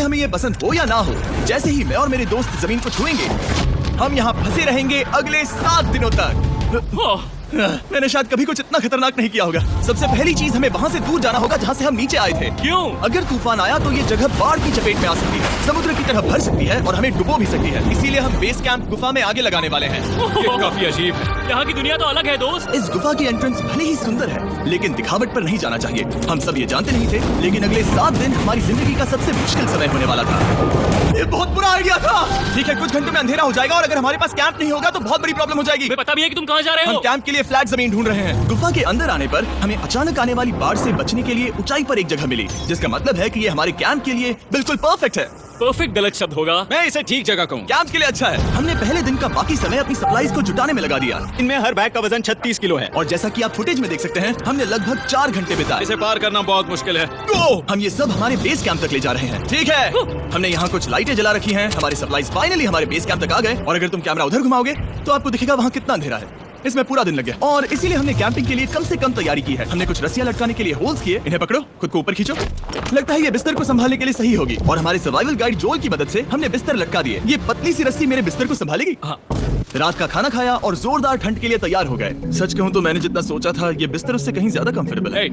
हमें ये पसंद हो या ना हो, जैसे ही मैं और मेरे दोस्त जमीन को छुएंगे, हम यहाँ फंसे रहेंगे अगले 7 दिनों तक। मैंने शायद कभी कुछ इतना खतरनाक नहीं किया होगा। सबसे पहली चीज, हमें वहाँ से दूर जाना होगा जहाँ से हम नीचे आए थे। क्यों? अगर तूफान आया तो ये जगह बाढ़ की चपेट में आ सकती है, समुद्र की तरह भर सकती है और हमें डुबो भी सकती है। इसीलिए हम बेस कैंप गुफा में आगे लगाने वाले हैं। ये काफी अजीब है। यहाँ की दुनिया तो अलग है दोस्त। इस गुफा की एंट्रेंस भले ही सुंदर है, लेकिन दिखावट पर नहीं जाना चाहिए। हम सब ये जानते नहीं थे, लेकिन अगले 7 दिन हमारी जिंदगी का सबसे मुश्किल समय होने वाला था। ये बहुत बुरा आइडिया था। ठीक है, कुछ घंटों में अंधेरा हो जाएगा और अगर हमारे पास कैंप नहीं होगा तो बहुत बड़ी प्रॉब्लम हो जाएगी। हमें पता भी है कि तुम कहाँ जा रहे हम हो। कैंप के लिए फ्लैट जमीन ढूंढ रहे हैं। गुफा के अंदर आने पर हमें अचानक आने वाली बाढ़ से बचने के लिए ऊंचाई पर एक जगह मिली, जिसका मतलब है कि ये हमारे कैंप के लिए बिल्कुल परफेक्ट है। परफेक्ट गलत शब्द होगा। मैं इसे ठीक जगह कहूँ। कैंप के लिए अच्छा है। हमने पहले दिन का बाकी समय अपनी सप्लाईज को जुटाने में लगा दिया। इनमें हर बैग का वजन 36 किलो है और जैसा कि आप फुटेज में देख सकते हैं, हमने लगभग 4 घंटे बिताए। इसे पार करना बहुत मुश्किल है। हम ये सब हमारे बेस कैंप तक ले जा रहे हैं। ठीक है, हमने यहाँ कुछ लाइटें जला रखी हैं। हमारी सप्लाईज फाइनली हमारे बेस कैंप तक आ गए और अगर तुम कैमरा उधर घुमाओगे तो आपको दिखेगा वहाँ कितना अंधेरा है। इसमें पूरा दिन लग गया और इसीलिए हमने कैंपिंग के लिए कम से कम तैयारी की है। हमने कुछ रस्सियां लटकाने के लिए होल्स किए। इन्हें पकड़ो, खुद को ऊपर खींचो। लगता है ये बिस्तर को संभालने के लिए सही होगी और हमारे सर्वाइवल गाइड जोल की मदद से हमने बिस्तर लटका दिए। ये पतली सी रस्सी मेरे बिस्तर को संभालेगी। रात का खाना खाया और जोरदार ठंड के लिए तैयार हो गए। सच कहूँ तो मैंने जितना सोचा था, ये बिस्तर उससे कहीं ज्यादा कंफर्टेबल है।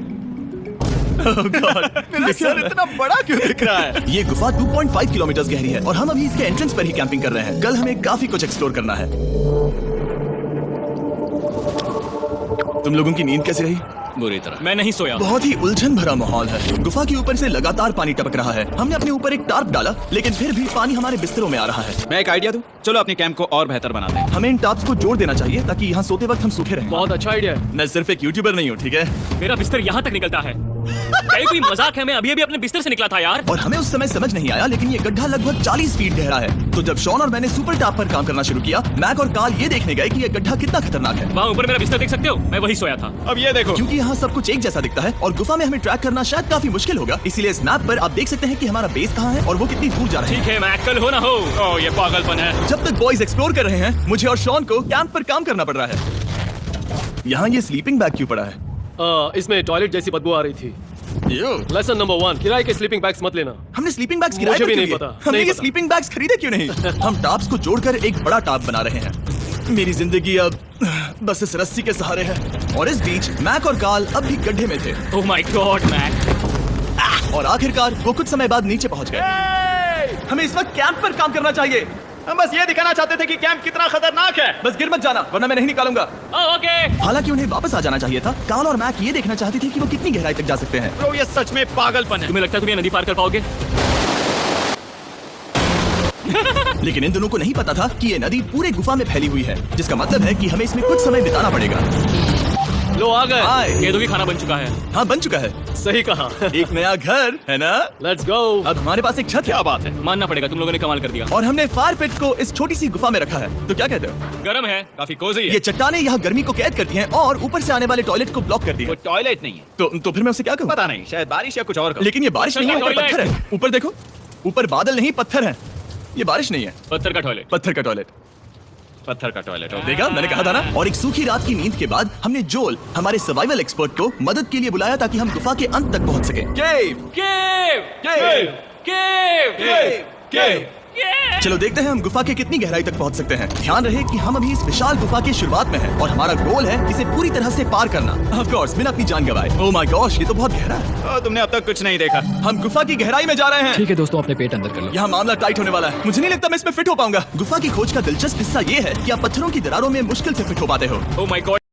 मेरा सर इतना बड़ा क्यों दिख रहा है? ये गुफा 2.5 किलोमीटर गहरी है और हम अभी इसके एंट्रेंस पर ही कैंपिंग कर रहे हैं। कल हमें काफी कुछ एक्सप्लोर करना है। तुम लोगों की नींद कैसी रही? बुरी तरह। मैं नहीं सोया। बहुत ही उलझन भरा माहौल है। गुफा के ऊपर से लगातार पानी टपक रहा है। हमने अपने ऊपर एक टार्प डाला, लेकिन फिर भी पानी हमारे बिस्तरों में आ रहा है। मैं एक आइडिया दूं? चलो अपने कैंप को और बेहतर बनाते हैं। हमें इन टार्प्स को जोड़ देना चाहिए ताकि यहाँ सोते वक्त हम सूखे रहें। बहुत अच्छा आइडिया है। मैं सिर्फ एक यूट्यूबर नहीं हूँ, ठीक है? मेरा बिस्तर यहाँ तक निकलता है। क्या कोई मजाक है? मैं अभी अपने बिस्तर से निकला था यार। और हमें उस समय समझ नहीं आया, लेकिन ये गड्ढा लगभग 40 फीट गहरा है। तो जब शॉन और मैंने सुपर टाप पर काम करना शुरू किया, मैक और कार्ल ये देखने गए कि ये गड्ढा कितना खतरनाक है। वहाँ ऊपर मेरा बिस्तर देख सकते हो? मैं वही सोया था। अब ये देखो, क्योंकि यहाँ सब कुछ एक जैसा दिखता है और गुफा में हमें ट्रैक करना शायद काफी मुश्किल होगा, इसीलिए इस मैप पर आप देख सकते हैं कि हमारा बेस कहाँ है और वो कितनी दूर जा रहे हैं। ठीक है, मैं कल हो ना हो। ओह ये पागलपन है। जब तक बॉयज एक्सप्लोर कर रहे हैं, मुझे और शॉन को कैंप पर काम करना पड़ रहा है। यहाँ ये स्लीपिंग बैग क्यों पड़ा है? इसमें टॉयलेट जैसी बदबू आ रही थी। लेसन नंबर 1, किराए के स्लीपिंग बैग्स मत लेना। हमने स्लीपिंग बैग्स किराए मुझे पर भी क्यों नहीं लिए? पता, हमने नहीं ये पता। स्लीपिंग बैग्स खरीदे क्यों नहीं? हम टाप्स को जोड़कर एक बड़ा टाप बना रहे हैं। मेरी जिंदगी अब बस इस रस्सी के सहारे है। और इस बीच मैक और कार्ल अब भी गड्ढे में थे। Oh my God Mac. और आखिरकार वो कुछ समय बाद नीचे पहुंच गए। हमें इस वक्त कैंप पर काम करना चाहिए। हम बस ये दिखाना चाहते थे कि कैंप कितना खतरनाक है। बस गिर मत जाना, वरना मैं नहीं निकालूंगा। ओके। हालांकि उन्हें वापस आ जाना चाहिए था। कार्ल और मैक ये देखना चाहते थे कि वो कितनी गहराई तक जा सकते हैं। ब्रो ये सच में पागलपन है। तुम्हें लगता है तुम ये नदी पार कर पाओगे? लेकिन इन दोनों को नहीं पता था कि ये नदी पूरे गुफा में फैली हुई है, जिसका मतलब है कि हमें इसमें कुछ समय बिताना पड़ेगा। लो आ गए। हाय। गेंदों की खाना बन चुका है। हाँ, बन चुका है। सही कहा। एक नया घर है ना? Let's go. अब हमारे पास एक छत है। क्या बात है। मानना पड़ेगा, तुम लोगों ने कमाल कर दिया। और हमने फायर पिट को इस छोटी सी गुफा में रखा है। तो क्या कहते हो? गर्म है। काफी कोजी ये है। चट्टानें यहाँ गर्मी को कैद करती हैं और ऊपर से आने वाले टॉयलेट को ब्लॉक करती वो है। टॉयलेट नहीं है। तो फिर मैं उसे क्या कहूँ? पता नहीं, शायद बारिश या कुछ और। लेकिन ये बारिश नहीं है, ऊपर टॉयलेट। पत्थर है। ऊपर देखो, ऊपर बादल नहीं पत्थर है। ये बारिश नहीं है, पत्थर का टॉयलेट। पत्थर का टॉयलेट। पत्थर का टॉयलेट। देखा, मैंने कहा था ना। और एक सूखी रात की नींद के बाद हमने जोल, हमारे सर्वाइवल एक्सपर्ट को मदद के लिए बुलाया ताकि हम गुफा के अंत तक पहुंच सके। केव, केव, केव, केव, केव, केव। केव। चलो देखते हैं हम गुफा के कितनी गहराई तक पहुंच सकते हैं। ध्यान रहे कि हम अभी इस विशाल गुफा की शुरुआत में हैं और हमारा गोल है इसे पूरी तरह से पार करना। ऑफ कोर्स, बिना अपनी जान गंवाए। ओह माय गॉश, ये तो बहुत गहरा है। तुमने अब तक कुछ नहीं देखा। हम गुफा की गहराई में जा रहे हैं। ठीक है दोस्तों, अपने पेट अंदर कर लो। यहाँ मामला टाइट होने वाला है। मुझे नहीं लगता मैं इसमें फिट हो पाऊंगा। गुफा की खोज का दिलचस्प हिस्सा ये है कि आप पत्थरों की दरारों में मुश्किल से फिट हो पाते हो। ओह माय गॉड।